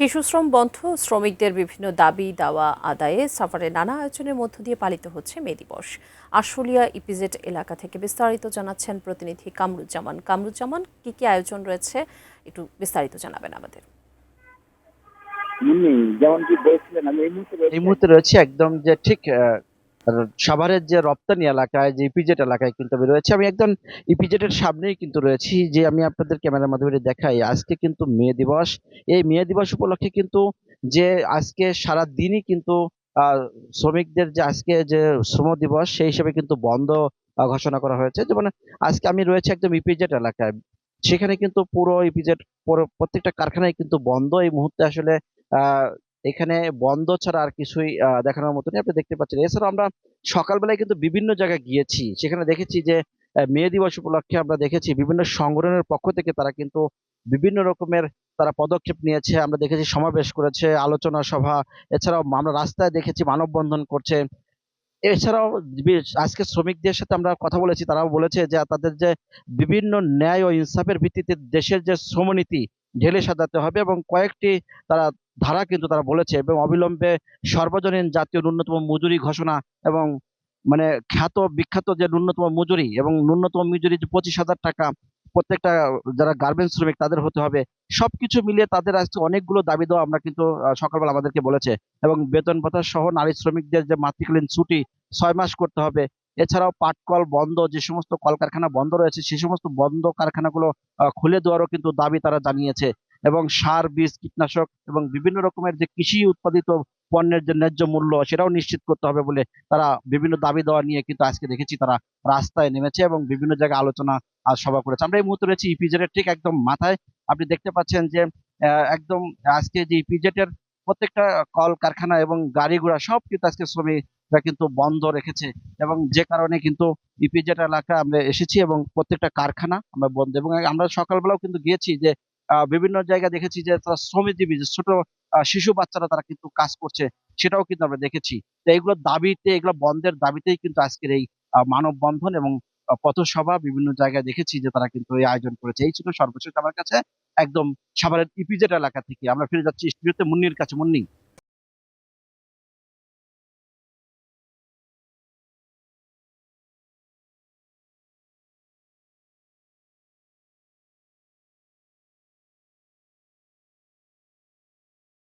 শিশুশ্রম বন্ধ, শ্রমিকদের বিভিন্ন দাবি দাওয়া আদায়ে সাভারে নানা আয়োজনের মধ্য দিয়ে পালিত হচ্ছে মে দিবস। আশুলিয়া ইপিজেড এলাকা থেকে বিস্তারিত জানাচ্ছেন প্রতিনিধি কামরুজ্জামান। কামরুজ্জামান, কি কি আয়োজন রয়েছে একটু বিস্তারিত জানাবেন আমাদের। যেমনটি বলছিলেন, আমি এই মুহূর্তে রয়েছে একদম যে ঠিক সাভারের যে রপ্তানি এলাকায়, যে ইপিজেড এলাকায় কিন্তু আমি রয়েছে। আমি একদম ইপিজেড এর সামনেই কিন্তু রয়েছি, যে আমি আপনাদের ক্যামেরার মাধ্যমে দেখাই। আজকে কিন্তু মে দিবস। এই মে দিবস উপলক্ষে কিন্তু যে আজকে সারা দিনই কিন্তু শ্রমিকদের যে আজকে যে শ্রম দিবস, সেই হিসেবে কিন্তু বন্ধ ঘোষণা করা হয়েছে। যেমন আজকে আমি রয়েছে একদম ইপিজেড এলাকায়। সেখানে কিন্তু পুরো ইপিজেড প্রত্যেকটা কারখানায় কিন্তু বন্ধ এই মুহূর্তে। আসলে আহ এখানে বন্ধ ছাড়া আর কিছুই দেখানোর মতো নেই, আপনি দেখতে পাচ্ছেন। এছাড়াও আমরা সকালবেলায় কিন্তু বিভিন্ন জায়গায় গিয়েছি, সেখানে দেখেছি যে মে দিবস উপলক্ষে আমরা দেখেছি বিভিন্ন সংগঠনের পক্ষ থেকে তারা কিন্তু বিভিন্ন রকমের তারা পদক্ষেপ নিয়েছে। আমরা দেখেছি সমাবেশ করেছে, আলোচনা সভা। এছাড়াও আমরা রাস্তায় দেখেছি মানববন্ধন করছে। এছাড়াও আজকে শ্রমিকদের সাথে আমরা কথা বলেছি, তারাও বলেছে যে তাদের যে বিভিন্ন ন্যায় ও ইনসাফের ভিত্তিতে দেশের যে শ্রমনীতি ঢেলে সাজাতে হবে, এবং কয়েকটি তারা ধারা কিন্তু তারা বলেছে, এবং অবিলম্বে সর্বজনীন জাতীয় ন্যূনতম মজুরি ঘোষণা, এবং মানে খ্যাত বিখ্যাত যে ন্যূনতম মজুরি, এবং ন্যূনতম মজুরি যে 25,000 টাকা প্রত্যেকটা যারা গার্মেন্টস শ্রমিক তাদের হতে হবে। সবকিছু মিলিয়ে তাদের আজকে অনেকগুলো দাবি দেওয়া আমরা কিন্তু সকালবেলা আমাদেরকে বলেছে। এবং বেতন ভাতা সহ নারী শ্রমিকদের যে মাতৃকালীন ছুটি 6 মাস করতে হবে। এছাড়াও পাটকল বন্ধ, যে সমস্ত কলকারখানা বন্ধ রয়েছে সেই সমস্ত বন্ধ কারখানাগুলো খুলে দেওয়ারও কিন্তু দাবি তারা জানিয়েছে। এবং সার, বীজ, কীটনাশক এবং বিভিন্ন রকমের যে কৃষি উৎপাদিত পণ্যের যে ন্যায্য মূল্য সেটাও নিশ্চিত করতে হবে বলে তারা বিভিন্ন দাবি দেওয়া নিয়ে কিন্তু আজকে দেখেছি তারা রাস্তায় নেমেছে এবং বিভিন্ন জায়গায় আলোচনা আর সভা করেছে। আমরা এই মুহূর্তে রয়েছি ইপিজেড এর ঠিক একদম মাথায়। আপনি দেখতে পাচ্ছেন যে একদম আজকে যে ইপিজেড এর প্রত্যেকটা কল কারখানা এবং গাড়ি ঘোড়া সব কিন্তু আজকে শ্রমিকরা কিন্তু বন্ধ রেখেছে, এবং যে কারণে কিন্তু ইপিজেড এলাকা আমরা এসেছি এবং প্রত্যেকটা কারখানা আমরা বন্ধ। এবং আমরা সকালবেলাও কিন্তু গিয়েছি যে বিভিন্ন জায়গায় দেখেছি যে তারা শ্রমজীবী যে ছোট শিশু বাচ্চারা তারা কিন্তু কাজ করছে, সেটাও কিন্তু আমরা দেখেছি। তো এগুলোর দাবিতে, এগুলো বন্ধের দাবিতেই কিন্তু আজকের এই মানববন্ধন এবং পথসভা বিভিন্ন জায়গায় দেখেছি যে তারা কিন্তু এই আয়োজন করেছে। এই ছিল সর্বশেষ আমার কাছে একদম সাভারের ইপিজেড এলাকা থেকে। আমরা ফিরে যাচ্ছি স্টুডিওতে মুন্নির কাছে। মুন্নি।